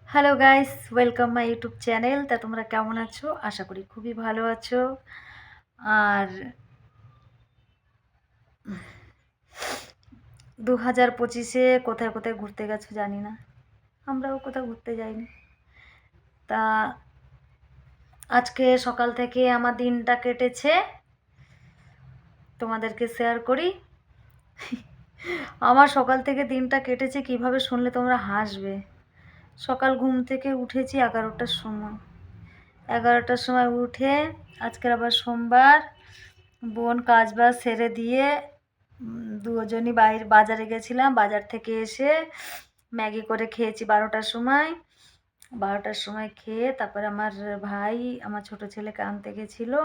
Hello guys, welcome my YouTube channel. তা তোমরা কেমন আছো? আশা করি খুবই ভালো আছো। আর 2025-এ কোথায় কোথায় ঘুরতে গেছো জানি না, আমরাও কোথাও ঘুরতে যাইনি। তা আজকে সকাল থেকে আমার দিনটা কেটেছে, তোমাদেরকে শেয়ার করি। আমার সকাল থেকে দিনটা কেটেছে কিভাবে শুনলে তোমরা হাসবে। সকাল ঘুম থেকে উঠেছি 11টার সময়। 11টার সময় উঠে আজকের আবার সোমবার, বোন কাজ বাজ সেরে দিয়ে দুজনই বাইরে বাজারে গেছিলাম। বাজার থেকে এসে ম্যাগি করে খেয়েছি 12টার সময়। 12টার সময় খেয়ে তারপরে আমার ভাই আমার ছোট ছেলেকে আনতে গেছিলো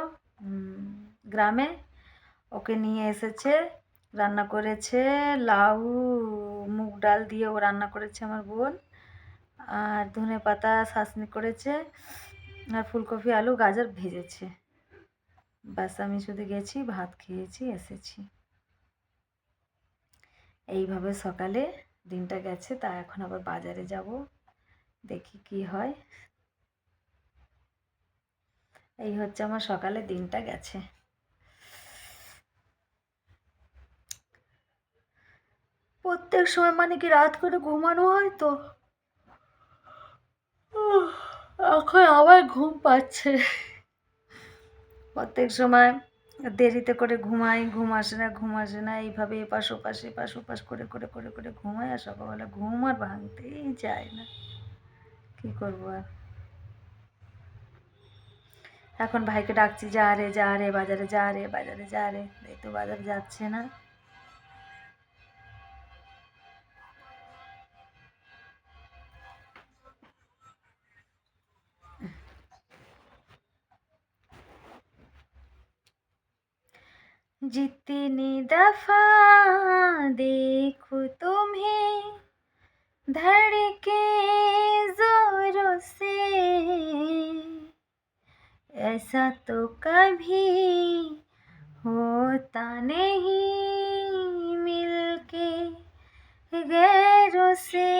গ্রামে, ওকে নিয়ে এসেছে। রান্না করেছে লাউ মুগ ডাল দিয়ে, ও রান্না করেছে আমার বোন। আর ধনে পাতা শাসনি করেছে, আর ফুলকপি আলু গাজর ভেজেছে। ব্যাস, আমি শুধু গেছি, ভাত খেয়েছি, এসেছি। এইভাবে সকালে দিনটা গেছে। তা এখন আবার বাজারে যাব, দেখি কি হয়। এই হচ্ছে আমার সকালে দিনটা গেছে। প্রত্যেক সময় মানে কি রাত করে ঘুমানো হয় তো এখন আবার ঘুম পাচ্ছে। প্রত্যেক সময় দেরিতে করে ঘুমাই, ঘুম আসে না, এইভাবে এপাশ ওপাশ করে করে করে করে ঘুমাই। আর সকালবেলা ঘুম আর ভাঙতেই চায় না, কি করবো আর। এখন ভাইকে ডাকছি, যা রে যা রে বাজারে, যা রে বাজারে, যা রে। এই তো বাজারে যাচ্ছে না। जितनी दफा देखो तुम्हें धड़के जोरों से, ऐसा तो कभी होता नहीं मिलके गैरों से।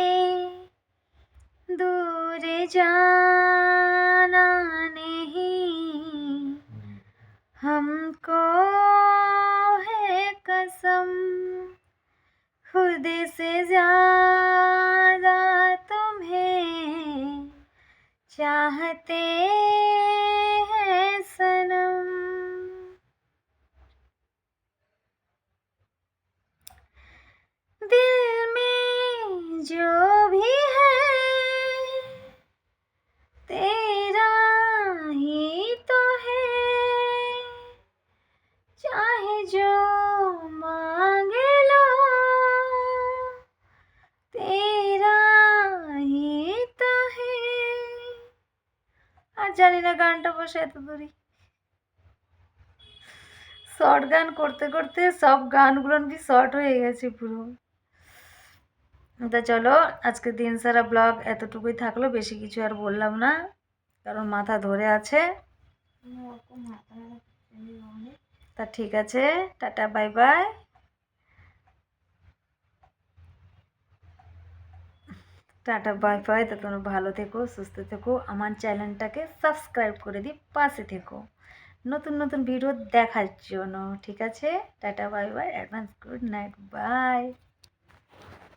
दूर जाना नहीं हमको है कसम, खुद से ज्यादा तुम्हें चाहते हैं सनम। दिल में जो भी है तेरा ही तो है, चाहे जो मांगे लो तेरा ही तो है। আর জানি না গানটা বসে এত দূরই। শর্ট গান করতে করতে সব গানগুলো কি শর্ট হয়ে গেছে পুরো। তা চলো, আজকে দিন সারা ব্লগ এতটুকুই থাকলো, বেশি কিছু আর বললাম না, কারণ মাথা ধরে আছে। তা ঠিক আছে, tata bye by. Tata bye by. তা তোমরা ভালো থেকো, সুস্থ থেকো, আমার চ্যানেলটাকে সাবস্ক্রাইব করে দিই, পাশে থেকো নতুন নতুন ভিডিও দেখার জন্য। ঠিক আছে, tata bye bye, advance good night, by.